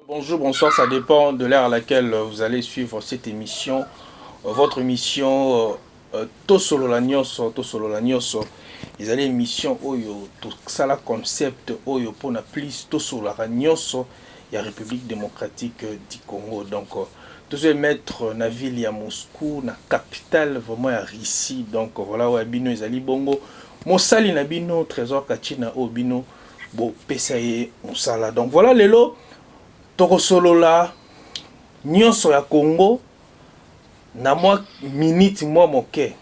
Bonjour, bonsoir, ça dépend de l'heure à laquelle vous allez suivre cette émission. Votre émission Tosolo la Nyonso, Tosolo la Nyonso. Ils allaient émission Oyo, tout ça la concept Oyo pour na plus Tosolo la Nyonso, il y a République démocratique du Congo. Donc, tous les maîtres na ville ya Moscou, na capitale vraiment ya Russie. Donc, voilà, ouais, bino ils allaient bongo. Mosali na bino, trésor kachina o bino, bo pesaye mosala. Donc, voilà les lots. Tokosolola nyonso ya Congo na mwa minute mwa moke.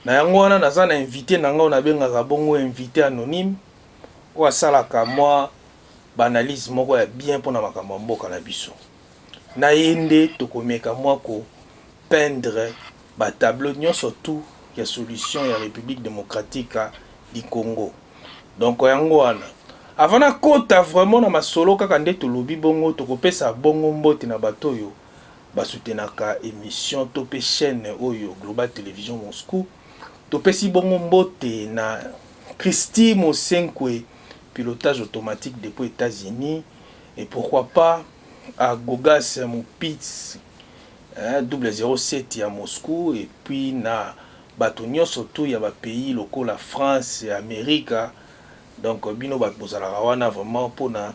Na yango wana naza na invité na nga na bengaka bongo invité anonyme o asalaka mwa banalise moko ya bien mpona makambo ya mboka na biso. Na ye nde tokomeka mwa ko peindre ba tableau nyonso tout ya solution ya République démocratique du Congo. Donc yango wana avant na kota vraiment na masolo kaka nde tolobi bongo tokopesa bongo mbote na bato oyo basutenaka émission to pe chaîne oyo Global Télévision Moscou. Topesi bongo mbote na Christy Mosenkwe, pilotage automatique depuis États-Unis, et pourquoi pas à Gogas Moupitz 007 à Moscou, et puis na bato nyonso tout ya ba pays locaux la France et Amérique. Donc bino bat bozalaka wana vraiment pona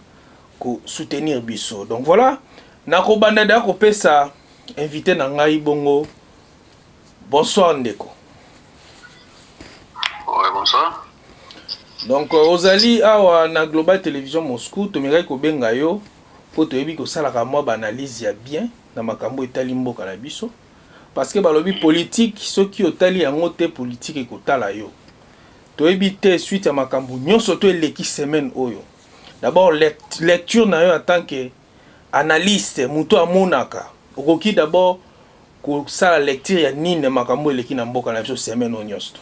ko soutenir biso. Donc voilà, nako bandada ko pesa invité na ngai bongo. Bonsoir ndeko. Ouais, bonsoir. Donc ozali awa na Global Télévision Moscou, tomirai ko benga yo po toyebi ko salaka mwa analyse ya bien na makambo etali mboka na biso. Parce que balobi politique soki otali yango te politique ekotala yo. Toyebi te suite à makambo nyonso to eleki semaine oyo. D'abord lecture na yo en tant que analyste muto amonaka. Okoki d'abord ko sala lecture ya nini makambo eleki na mboka na biso semaine oyo nyonso.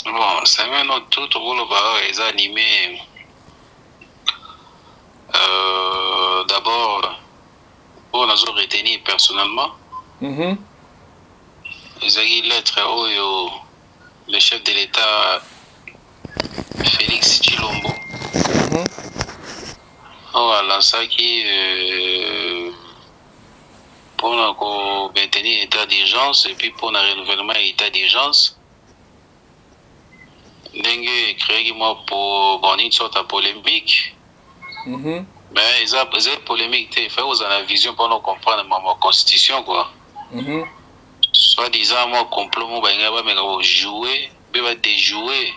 Bon, semaine tout est animé. D'abord, pour nous retenir personnellement. Ils ont lettre où le chef de l'État Félix Tshilombo a lancé pour maintenir l'état d'urgence et puis pour le renouvellement de l'état d'urgence. Dengue créé pour une sorte de polémique. Mais ils ont polémique, il faut avoir la vision pour nous comprendre ma constitution quoi. Soit disant moi complot moi va jouer va déjouer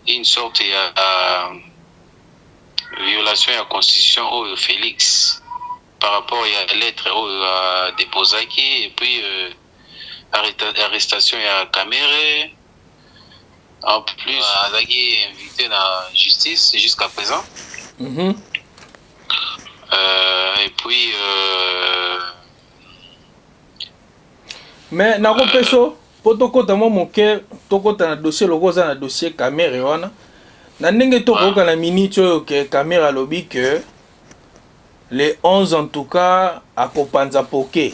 une sorte de violation de la constitution au Félix par rapport à la lettre au déposé et puis arrestation à Caméré en plus invité dans la justice jusqu'à présent et puis mais nako peso potokota mo moke tokota na dossier lokoza na dossier caméra wana na ndenge tokoka na minute oyo ke caméra lobi que les 11 en tout cas akopanza poke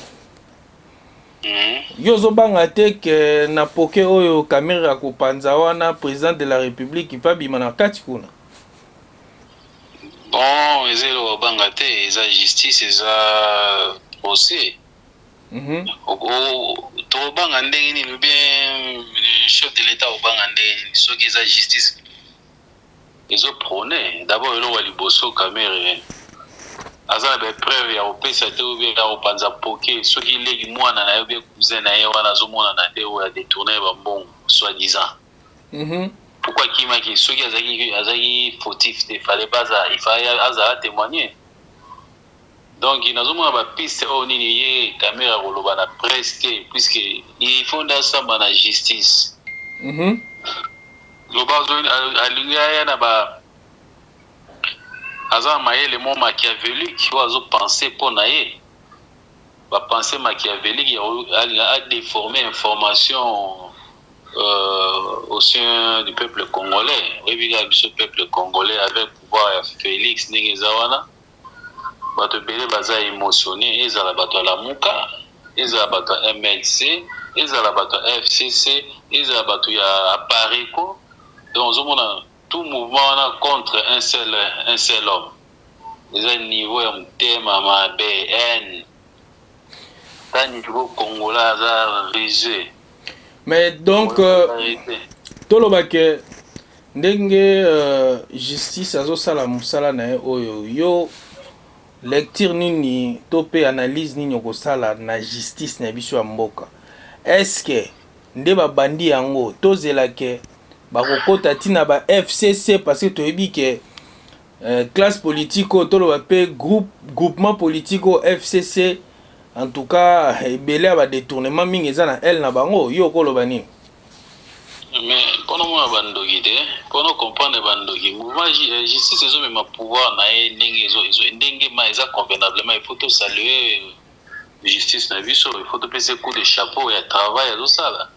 yo zobanga te ke na poke oyo caméra akopanza wana président de la république pa bima na kati kuna. Bon ezelo banga te eza justice eza procès. To banga ndenge ni bien le chef de l'état au banga ndenge ceux qui ont justice ils ont prôné d'abord le wali bosso caméra aza ba preuve ya opesa te ou bien ya panza poké ceux qui legi mwana na yo bien cousin na ye wana zo mona na te ou ya détourner ba bon soi-disant pourquoi kima ki ceux qui azaki fautif te fallait pas il fallait aza témoigner. Donc, il y a une piste où il y a une caméra qui est presque, puisqu'il faut dans la justice. Le le mot machiavélique, qui a pensé pour naïe. La pensée machiavélique a déformé l'information au sein du peuple congolais. Oui, ce peuple congolais avec le pouvoir Félix Ningezawana. Bato bele baza émotionné ezala bato la muka ezala bato MLC ezala bato FCC ezala bato ya Apareco donc ozomona tout mouvement contre un seul homme. Les un niveau de thème à BN. Tant niveau congolais a risé. Mais donc, tolobake ndenge justice azosala musala na ye oyo yo lecture nini to pe analyse nini okosala na justice na biso ya mboka. Est-ce que nde babandi yango tozelake bakokota tina ba FCC parce que toyebi ke classe politique toloba pe groupement politique au FCC en tout cas ebele ya ba détournement mingi eza na elle na bango yo koloba nini? Mais pour nous comprendre bandogi mouvement justice ezo mema pouvoir na ye ndenge ma eza convenablement. Il faut tout saluer justice na biso, il faut tout passer coup de chapeau et travail à tout ça là.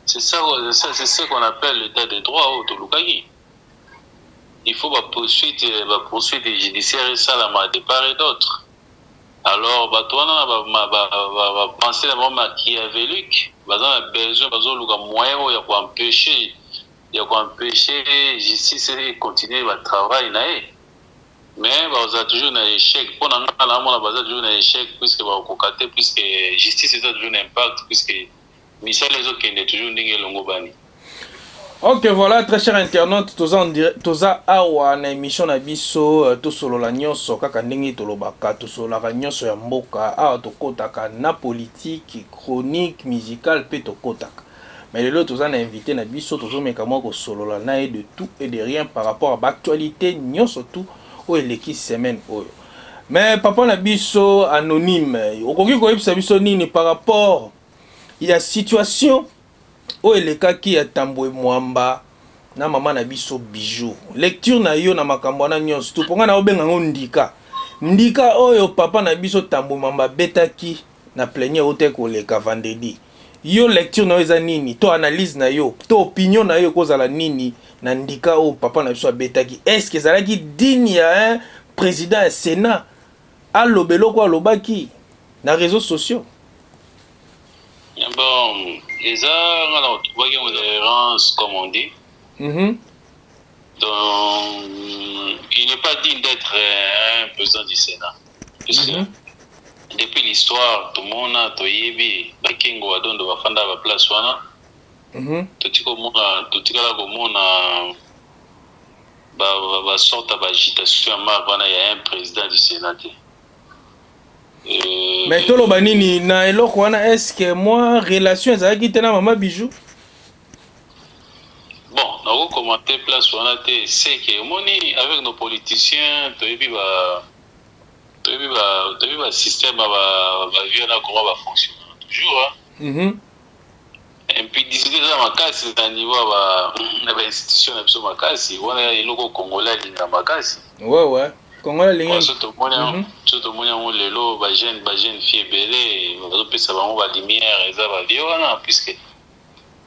C'est ce qu'on appelle l'état de droit au Tolukagi. Il faut poursuite judiciaire ça là de part et d'autre. Alors va penser d'abord machiavélique, on a besoin de moyen il y a empêcher justice et continuer le travail na. Mais on a toujours un échec. Pour nous, on a toujours un échec puisque puisque justice est toujours un impact puisque Michel les autres qui est toujours n'ingé longobani. Ok, voilà, très cher internaute, toza awa na émission na biso tosolola nyonso kaka ndenge tolobaka tosolaka nyonso ya mboka awa tokotaka na politique, chronique, musicale pe tokotaka. Mais lelo toza na invité na biso tozomeka mwa kosolola na ye de tout et de rien par rapport à l'actualité nyonso tout oyo eleki semaine oyo. Mais papa na biso anonyme, okoki koyebisa biso nini par rapport ya situation oyo elekaki ya Tambwe Mwamba na mama na biso Bijou. Lecture na yo na makambo wana nyonso tuponga na obenga ngo ndika oyo papa na biso Tambwe Mwamba betaki na plénière ote koleka vendredi. Yo lecture na yo eza nini? To analyse na yo, to opinion na yo kozala nini na ndika oyo papa na biso betaki? Est-ce que ezalaki digne ya un président ya Sénat alobelo ko alobaki na réseaux sociaux? Bon, ils ont une errance, comme on dit. Donc, il n'est pas digne d'être un président du Sénat. Puisque depuis l'histoire, tout le monde a toyebi, Bakingo a donné de Fanda à place wana. Tout le monde a sorte d'agitation, il y a un président du Sénat. Mais tolo banini na eloko wana est-ce que moi relation ezalaki te na mama Bijou? Bon, on va commenter place wana te c'est que moni avec nos politiciens toyebi ba système va vivre na comment va fonctionner toujours et puis d'ici là makasi na niveau na ba institution na biso makasi wana eloko congolais linga makasi ouais Congolais linga surtout moni on lelo ba jeune fille belé va pesa ba mo ba lumière eza ba vie wana puisque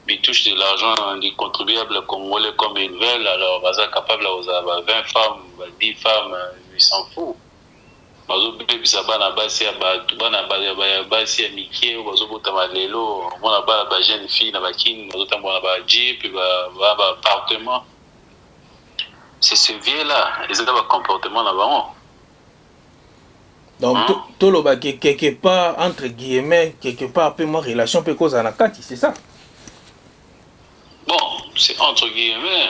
ils touchent de l'argent des contribuables congolais comme ils veulent, alors ils sont capables d'avoir 20 femmes, 10 femmes, ils s'en foutent. Ils sont capables de jeune fille, jeep, appartement. C'est ce vieux-là, ils ont un comportement là-bas. Donc, tout le bac quelque part, entre guillemets, quelque part, peu moins relation, peu cause à la carte, c'est ça? Bon, c'est entre guillemets.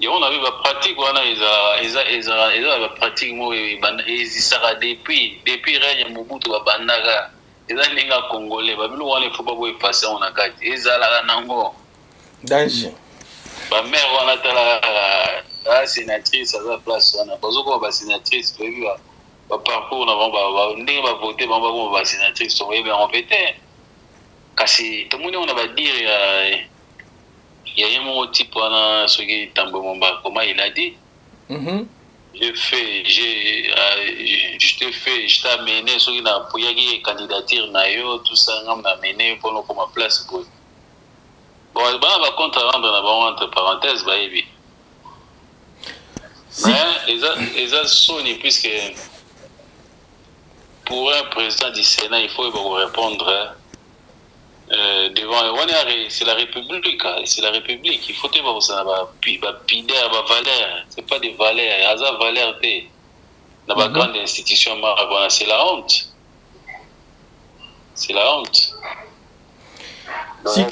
Et on avait la pratique, ils ont la pratique, ils s'arrêtent depuis règne Mobutu, Bandaga, ils ont les Congolais, il ne faut pas passer en acte. Ils ont la nango. Danger. Ma mère, on a la sénatrice à la place, on a besoin de la sénatrice, parcours, on a voté, on a sénatrice, on va répéter. Car tout le monde va dire. Il y a un type ce qui est Tambwe Mwamba, comment il a dit. Je t'ai amené ce qui n'a pas eu candidature, tout ça, on a amené pour nous comme place. Bon, on va contre rendre entre parenthèses, baby. Mais ils ont sonné puisque pour un président du Sénat, il faut répondre. devant c'est la République, c'est la République. Il faut te voir ça, pidère, valeur. C'est pas des valeurs, hasard valeur dans la grande institution marabouana, c'est la honte. C'est la honte.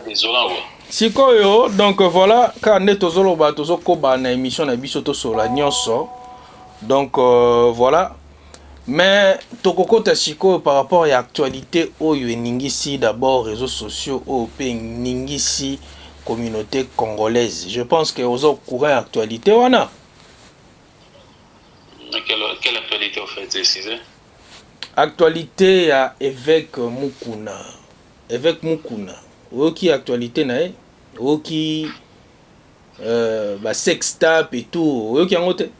Désolant. Sikoyo, donc voilà, quand on tozoloba tozokoba na émission na biso to sur la nyonso. Donc voilà. Mais tokokota sikoyo par rapport à l'actualité oyo eningisi d'abord réseaux sociaux au ningisi communauté congolaise. Je pense que aux courant actualité wana. Quelle actualité au fait, c'est actualité à évêque Mukuna. Évêque Mukuna. Oki actualité nae. Oki sextape et tout. Oki angote.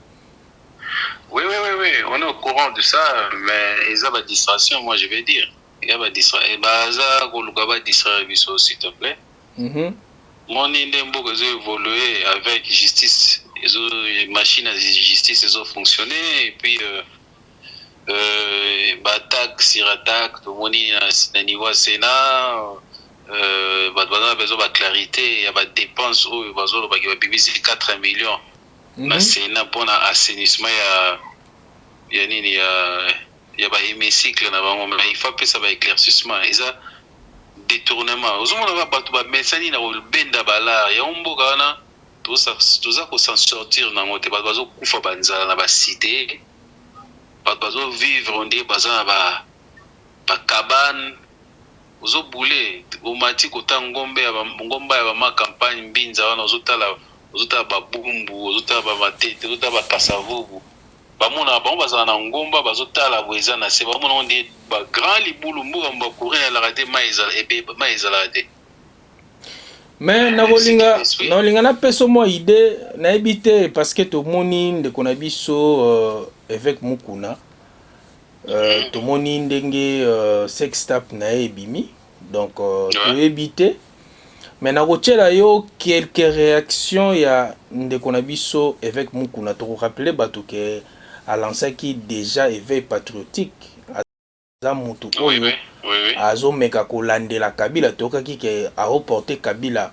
Oui, on est au courant de ça, mais il y a une distraction, moi je vais dire. Il y a une distraction. Et distraction, s'il te plaît. Mon indembo que j'ai évolué avec justice, les machines à justice, elles ont fonctionné, et puis attaque sur attaque, tout le monde est à niveau Sénat, il y a besoin de clarité, il y a des dépenses où il y a besoin de 4 millions. Na Sénat pour l'assainissement, il y a un hémicycle, il faut appeler ça un éclaircissement. Il y a détournement. Aux hommes, on va mettre ça dans le benda bala. Il y a un beau gars, tout ça qu'on s'en sortir dans notre pays. Bazo kufa banza na ba cité. Bazo vivre on dit baza ba cabane. Ozo boulé. Au mati kota ngombe ya ma campagne mbinza wana ozotala ba bumbu, ozotala ba matete, ozotala ba kasavubu. Bamona bango bazala na ngomba bazotala boeza na se bamona on dit ba grand libulu mbuga mba courir la raté maizala te. Mais na bolinga na peso mo idée na ebité parce que to moni ndeko na biso évêque Mukuna to moni ndenge sextape na ebimi donc to ebité mais na kotiela yo quelques réactions ya ndeko na biso évêque Mukuna to rappeler bato que a lancé qui déjà éveil patriotique à mutu oyo azomeka kolandela Kabila tokaki ke a reporté Kabila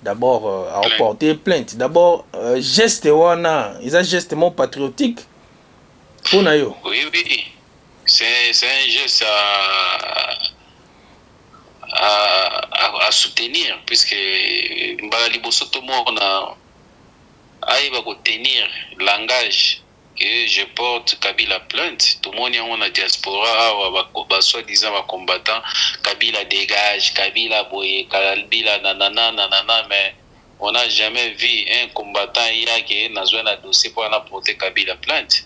d'abord a reporté plainte d'abord geste wana isa geste mon patriotique pour na yo. Oui c'est un geste à soutenir puisque mbala liboso to mona aiba ko tenir langage que je porte Kabila plainte. Tout le monde est en diaspora, soi-disant combattant, Kabila dégage, Kabila boye, Kabila nanana, mais on n'a jamais vu un combattant qui a un dossier pour apporter Kabila plainte.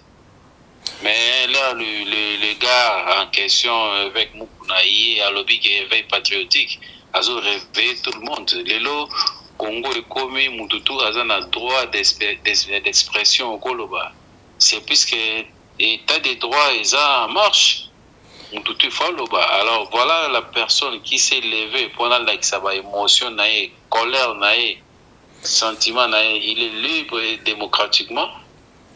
Mais là, le gars en question avec Moukunaï, à lobby qui est éveil patriotique, a réveillé tout le monde. Les lots, Congo est commis, Moutoutou a un droit d'expression au Koloba. C'est puisque l'état des droits est en marche. Alors voilà la personne qui s'est levée pendant sa émotion, colère, sentiment, il est libre démocratiquement.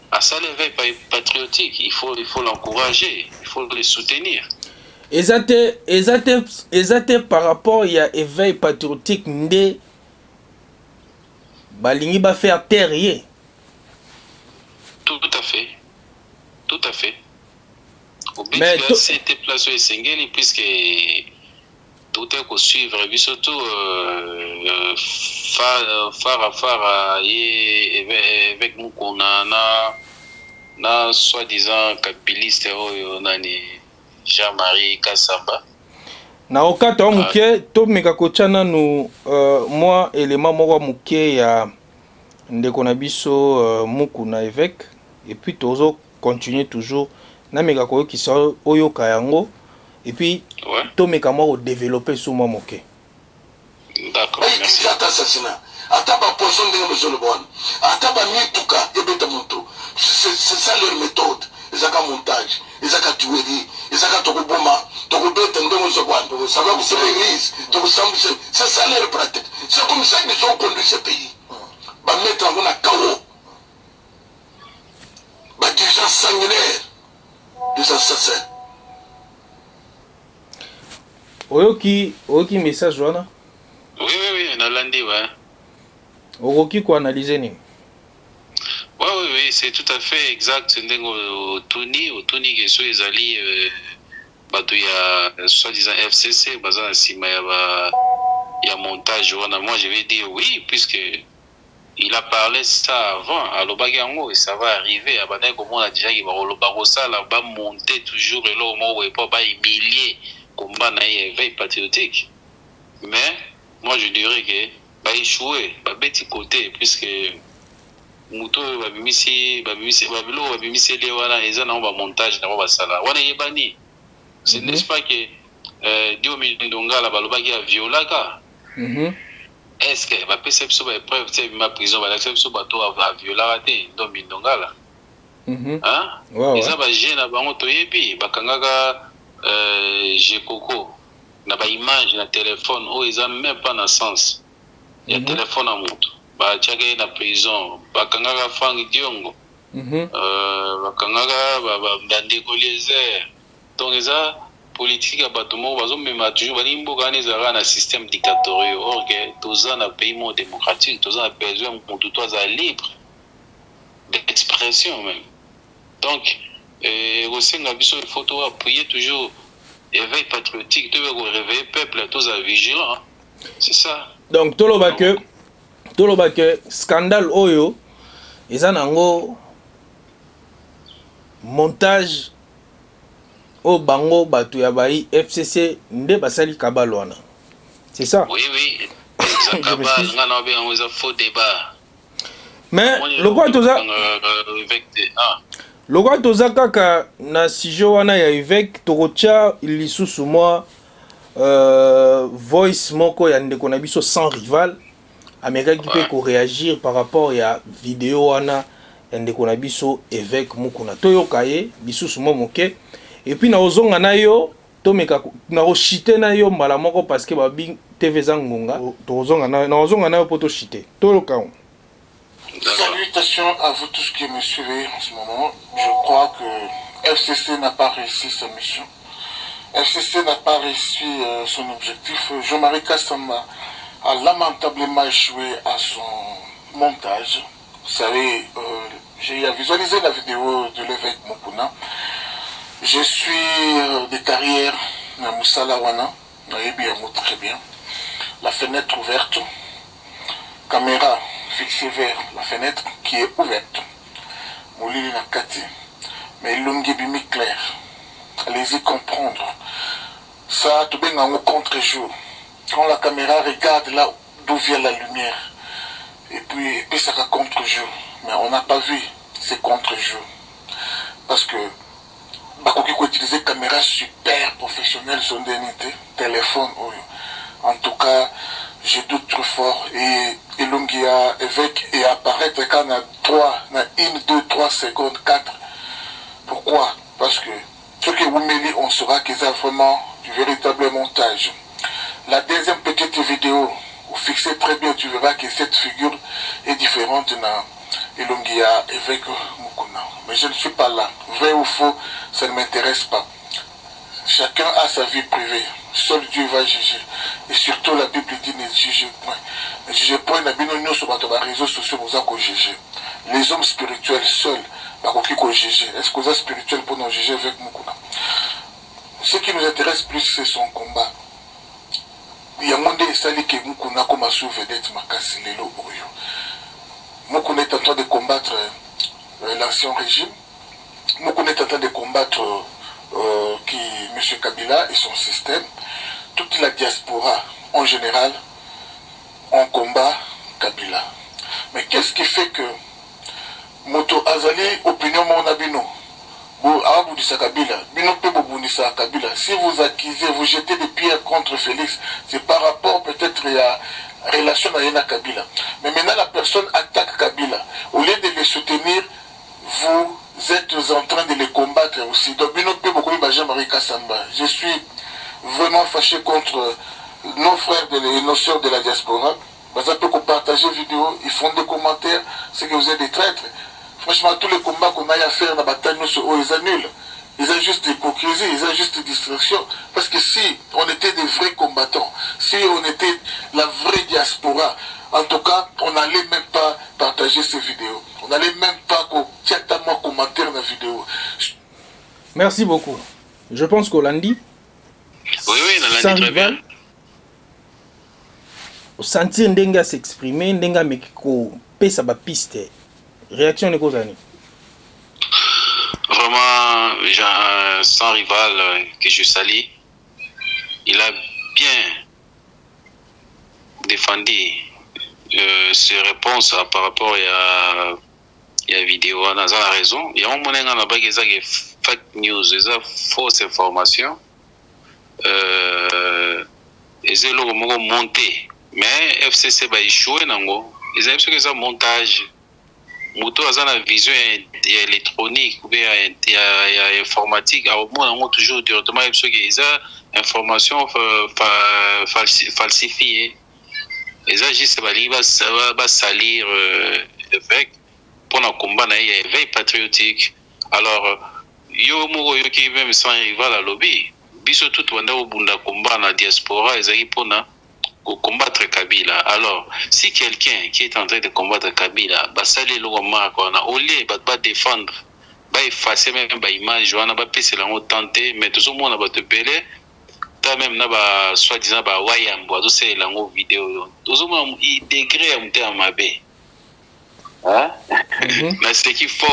À ça l'éveil patriotique, il faut l'encourager, il faut le soutenir. Exacte par rapport il y a éveil patriotique ndé balingi ba faire terre. Tout à fait. Au but de c'était placé au Sengeli puisque tout est qu'on suivre et surtout phare avec nous qu'on a na soi-disant capiliste nani Jean-Marie Kassamba. Na okata wa muke to meka kochana nu moi élément moko muke ya ndeko na biso Mukuna évêque et puis tozo continuer toujours na meka ko ki so oyo kayango et puis to meka mo développer sous moi moke. D'accord, merci. Assassinat ataba poisson de monsieur bon ataba mituka ebeta moto c'est ça leur méthode ezaka montage ezaka tuerie ezaka tokoboma tokobeta ndemo zobwana ça va vous faire l'église c'est ça leur pratique c'est comme ça qu'ils ont conduit ce pays ba mettre en a chaos ba dirigeants sanguinaires des assassins. Oyoki message wana? Oui, nalandi, ouais. Oyoki ko analyser ni? Oui, c'est tout à fait exact. Tony que so ezali bato ya soi-disant FCC baza na sima ya montage wana. Moi je vais dire oui puisque il a parlé ça avant à l'Obagango et ça va arriver. Abandé comme on a déjà qui va ça là va monter toujours et là au moment où il pas humilier combat na éveil patriotique. Mais moi je dirais que va échouer, va petit côté puisque muto babimisi les wana eza na ba montage na ba sala wana yebani. Ce n'est pas que Diomi Ndongala balobaki a violaka. Est-ce que va perception ba preuve c'est ma prison va l'acception bato a viola te Diomi Ndongala. Hein? Eza ba jeune bango toyebi bakangaka Jekoko na ba image na téléphone o eza même pas na sens. Ya téléphone à moto. Ba tchake na prison bakangaka Frank Diongo. Bakangaka ba ndeko Eliezer. Donc eza politique à bâtiment bazo même toujours bali mboka ne zara na système dictatorial or que toza na pays moins démocratique toza na besoin pour toi à libre d'expression même. Donc au sein de biso il faut appuyer toujours éveil patriotique tu veux réveiller peuple tous à vigilant. C'est ça. Donc toloba que scandale oyo eza nango montage au bango batu ya bai FCC nde basali kabalo wana. C'est ça? Oui. Ça kabal ngana bien on a faux débat. Mais le quoi toza kaka na sijo wana ya évêque tokocha lisusu moi voice moko ya ndeko na biso sans rival ameka qui peut réagir par rapport ya vidéo wana ya ndeko na biso évêque mukuna toyoka ye lisusu mo moke. Et puis na ozonga na yo to meka na rochite na yo mbala moko parce que babi TV zangunga to ozonga na yo poto chite to loka. Salutations à vous tous qui me suivez en ce moment. Je crois que FCC n'a pas réussi sa mission. FCC n'a pas réussi son objectif. Jean-Marie Kassamba a lamentablement échoué à son montage. Vous savez, j'ai visualisé la vidéo de l'évêque Mukuna. Je suis de carrière à Moussalawana, très bien. La fenêtre ouverte, caméra fixée vers la fenêtre qui est ouverte. Moulili Nakati, mais l'ongue bimi clair. Allez-y comprendre. Ça, tout bien en contre-jour. Quand la caméra regarde là d'où vient la lumière, et puis ça va contre-jour. Mais on n'a pas vu ces contre-jour. Parce que Bakoki ko utiliser caméra super professionnelle sur l'unité, téléphone. En tout cas, je doute trop fort et Lungia évêque et apparaître quand on a 1, 2, 3 secondes, 4. Pourquoi? Parce que ce que vous mêlez, on saura qu'ils ont vraiment du véritable montage. La deuxième petite vidéo, vous fixez très bien, tu verras que cette figure est différente dans Elongia évêque Mukuna. Mais je ne suis pas là. Vrai ou faux, ça ne m'intéresse pas. Chacun a sa vie privée. Seul Dieu va juger. Et surtout la Bible dit ne jugez point. Ne jugez point, nous sur les réseaux sociaux, vous juger. Les hommes spirituels seuls, vous juger. Est-ce que vous êtes spirituel pour nous juger avec Mukuna? Ce qui nous intéresse plus, c'est son combat. Il y a un monde qui Mukuna comme un sous-vedette Makasi Lelo Oyo. Mukuna est en train de combattre l'ancien régime. Mukuna est en train de combattre M. Kabila et son système. Toute la diaspora en général en combat Kabila. Mais qu'est-ce qui fait que Moto Azali opinion monabino Kabila, si vous accusez, vous jetez des pierres contre Félix, c'est par rapport peut-être à la relation avec Kabila. Mais maintenant la personne attaque Kabila. Au lieu de les soutenir, vous êtes en train de les combattre aussi. Donc, Jean-Marie Kassamba, je suis vraiment fâché contre nos frères et nos soeurs de la diaspora. Vous avez partagé vidéo, ils font des commentaires, c'est que vous êtes des traîtres. Franchement, tous les combats qu'on a à faire dans la bataille, nous, ils annulent. ils ont juste hypocrisie, ils ont juste distraction. Parce que si on était des vrais combattants, si on était la vraie diaspora, en tout cas, on n'allait même pas partager ces vidéos. On n'allait même pas commenter la vidéo. Merci beaucoup. Je pense qu'Olandi, oui, dans très bien. Au sentir Ndenga s'exprimer, Ndenga Mekiko, pesa ba piste. Réaction de Kozani. Vraiment, j'ai un sans rival que je salue. Il a bien défendu ses réponses par rapport à la vidéo. On a la raison. Il y a un moment où on a des fake news, des fausses informations. Et c'est là où on a monté. Mais FCC va échouer. Ils ont fait un montage. Moto a une vision électronique ou bien informatique. Alors, moi, on a toujours directement des informations falsifiées. Et ça, juste, va salir avec pour un combat, il y a éveil patriotique. Alors, yo moko yo qui même sans rival à lobby. Biso tout wanda au bunda combat na diaspora, ils pour combattre Kabila. Alors, si quelqu'un qui est en train de combattre Kabila, bah ça les lois marques, on a au lieu de défendre, bah effacer même bah image, on a pas pu se l'en tenter, mais tout le monde a pas te belé. T'as même na ba soi-disant bah wayambo, tout c'est la vidéo. Tout le monde il degré un terme mabé. Hein? Mais c'est qu'il faut.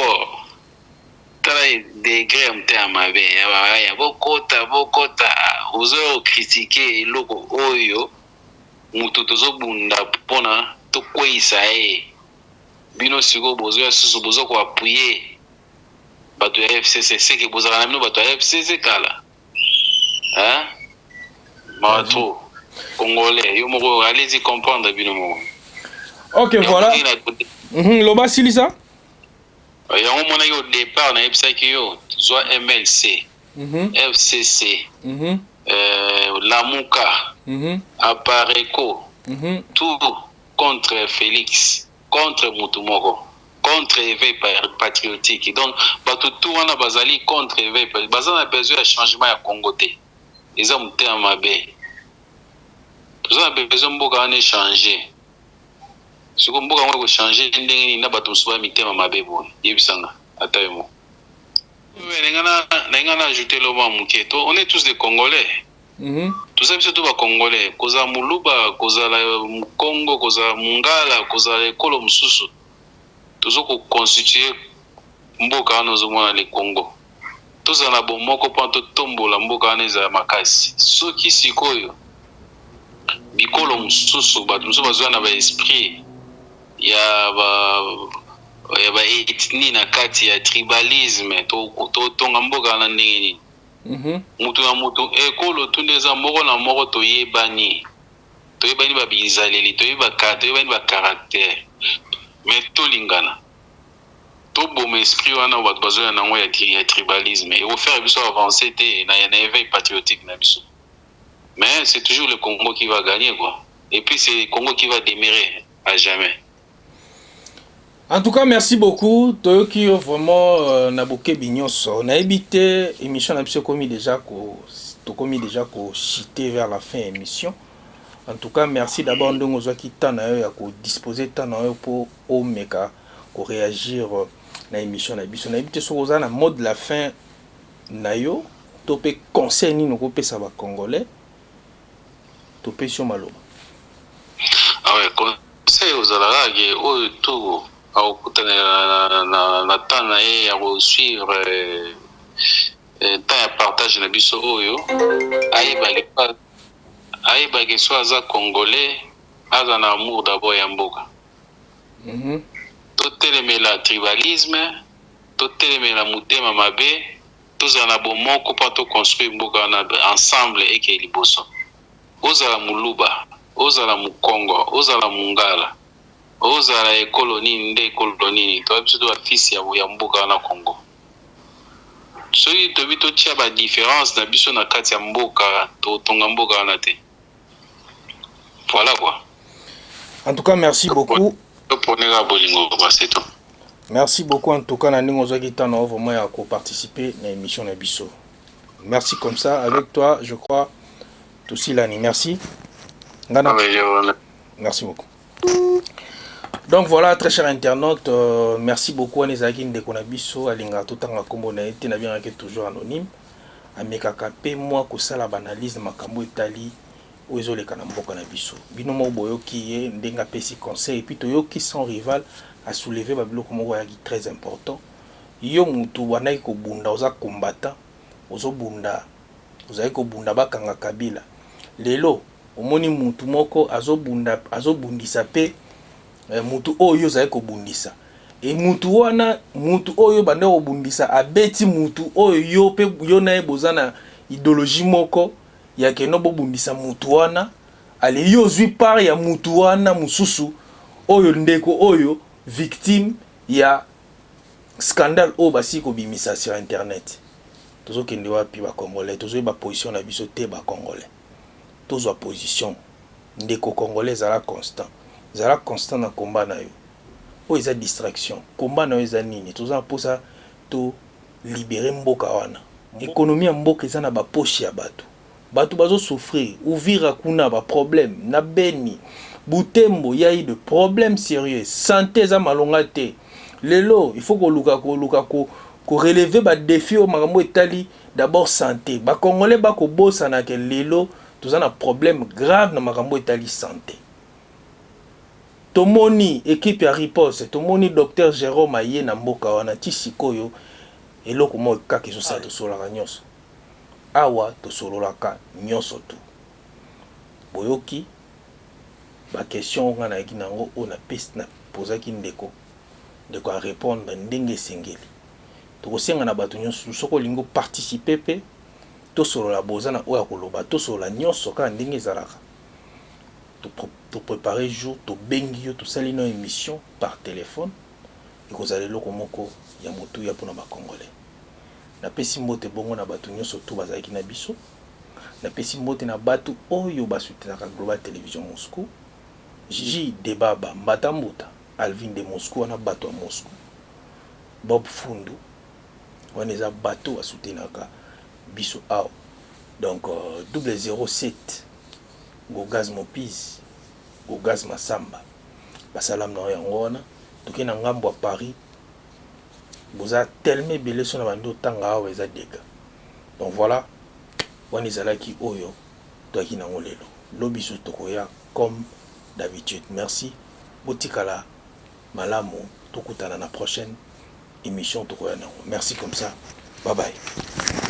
T'as degré un terme mabé. Il y a beaucoup de vous avez critiqué logo oyo. Mutu tozobunda pona tokweyisa ye bino siko bozo susu bozo ko appuyer bato ya FCC seke bozala na bino bato ya FCC kala hein mato congolais yo moko allez-y comprendre bino moko. OK, voilà. Loba silisa ya mona yo départ na FCC yo soit MLC FCC Lamuka, Apareko, tout contre Félix, contre Moutoumoko, contre éveil patriotique. Donc, tout on a basali contre éveil patriotique. Bazan a besoin de changement à Congoté. Ils ont monté en mabé. Ils ont besoin de changer. Ce qu'on peut changer, il n'y a pas de souci à mettre en mabé. Attends-moi. On est tous des Congolais. Tout ça, c'est tout les Congolais. Koza Muluba, Koza Congo, Koza Mungala, Koza Ekolo Msusu. Tout ça qu'on constitue Mboka dans le Congo. Tout ça, on a moko panto tombo la Mboka za makasi. Ceux qui s'y koyo, Bikolo Msusu, nous sommes besoin d'un esprit. Il y a ethnie na kati ya tribalisme to mboka na ndenge mutu na mutu ekolo tuneza moko na moko toyebani ba bizaleli toyebani ba caractère mais tolingana to boma esprit wana ba besoin na ngo ya tribalisme et au faire biso avancer te na éveil patriotique na biso mais c'est toujours le Congo qui va gagner quoi et puis c'est le Congo qui va demeurer à jamais. En tout cas, merci beaucoup. Toyoki vraiment naboke binyoso. On a évité émission n'a commis déjà ko cité vers la fin émission. En tout cas, merci d'abord ndongo zwaki tana yo ya ko disposer tana yo pour omeka ko réagir na émission na biso. On a évité so za na mode la fin na yo topé conseil ni noko pesa ba congolais. Topé sur maloba. Ah ouais, conseil aux alagé au tout na tana ye ya suivre temps ya partage na biso oyo ayebaki so aza congolais aza na amour d'abord ya mboka totelemela tribalisme totelemela motema mabe tozala na bomoko mpo toconstruire mboka na ensemble eke liboso ozala muluba ozala mukongo ozala mungala ozala ekolo nini nde ekolo nini toyebi biso to bafisi ya mboka na Congo soki toyebi totia badifférence na biso na kati ya mboka totonga mboka wana te voilà quoi. En tout cas merci beaucoup. Toponela bolingo c'est tout. Merci beaucoup en tout cas na ningo zaki tano vraiment ya ko participer à l'émission na biso. Merci comme ça avec toi je crois tout Silani. Merci. Ngana. Merci beaucoup. Donc voilà très chers internautes, merci beaucoup à Nezaki Ndeko na biso alinga totanga kombo na été na bien toujours anonyme. Amekaka pe moi ko sala analyse makambo etali ozo le kana mboka na biso. Bino mo boyoki ye ndenga pesi conseil et puis toyoki son rival a soulevé babiloko moko ya très important. Yo mutu wanaki ko bunda oza combattant, ozo bunda, ozali ko bunda bakanga Kabila. Lelo omoni mutu moko azobundisa pe mutu oyo ozali ko bundisa. Et mutu wana mutu oyo bande ko bundisa abeti mutu oyo yo pe yo na ebozana idéologie moko ya keno bo bundisa mutu wana ale yo zwi par ya mutu wana mususu oyo ndeko oyo victime ya scandale oyo basi ko bimisa sur internet. Tozo kende wapi ba congolais, tozo ba position na biso te ba congolais. Tozo position ndeko congolais zala constant na combat na yo. O eza distraction. Combat na yo eza nini? Tozo posa to libérer mboka wana. Économie ya mboka eza na ba poche ya bato. Bato bazo souffrir, ouvira kuna ba problème na Beni. Butembo ya de problème sérieux, santé za malonga te. Lelo, il faut ko luka ko relever ba défi au makambo etali d'abord santé. Ba congolais ba ko bossa na ke lelo, tous un problème grave na makambo etali santé. Tomoni équipe ya riposte, tomoni docteur Jérôme Aye na mboka wana ti sikoyo eloko mo kaka ezo sa to solaka nyonso. Awa to sololaka nyonso tu. Boyoki ba question nga na yaki nango o na piste na posaki ndeko a répondre ndenge sengeli. To senga na bato nyonso soko lingo participer pe to solola bozana o ya koloba to solola nyonso ka ndenge zalaka. To préparer jour to bengi yo to sali na émission par téléphone et ko zale loko moko ya motu ya pona ba congolais. Na pesi mbote bongo na bato nyonso to bazaki na biso. Na pesi mbote na bato oyo basutenaka Global Télévision Moscou. J Debaba Mbatambuta Alvin de Moscou wana bato à Moscou. Bob Fundu wana eza bato basutenaka biso ao. Donc 007 Gogaz Mopiz Gogaz Masamba basalam na yango wana toke na ngambo à Paris. Boza tellement belé sur na bando tanga awa eza dega. Donc voilà wana ezalaki oyo toaki na ngolelo lobiso tokoya comme d'habitude. Merci. Botikala malamu tokutana na prochaine émission tokoya nango. Merci comme ça. Bye bye.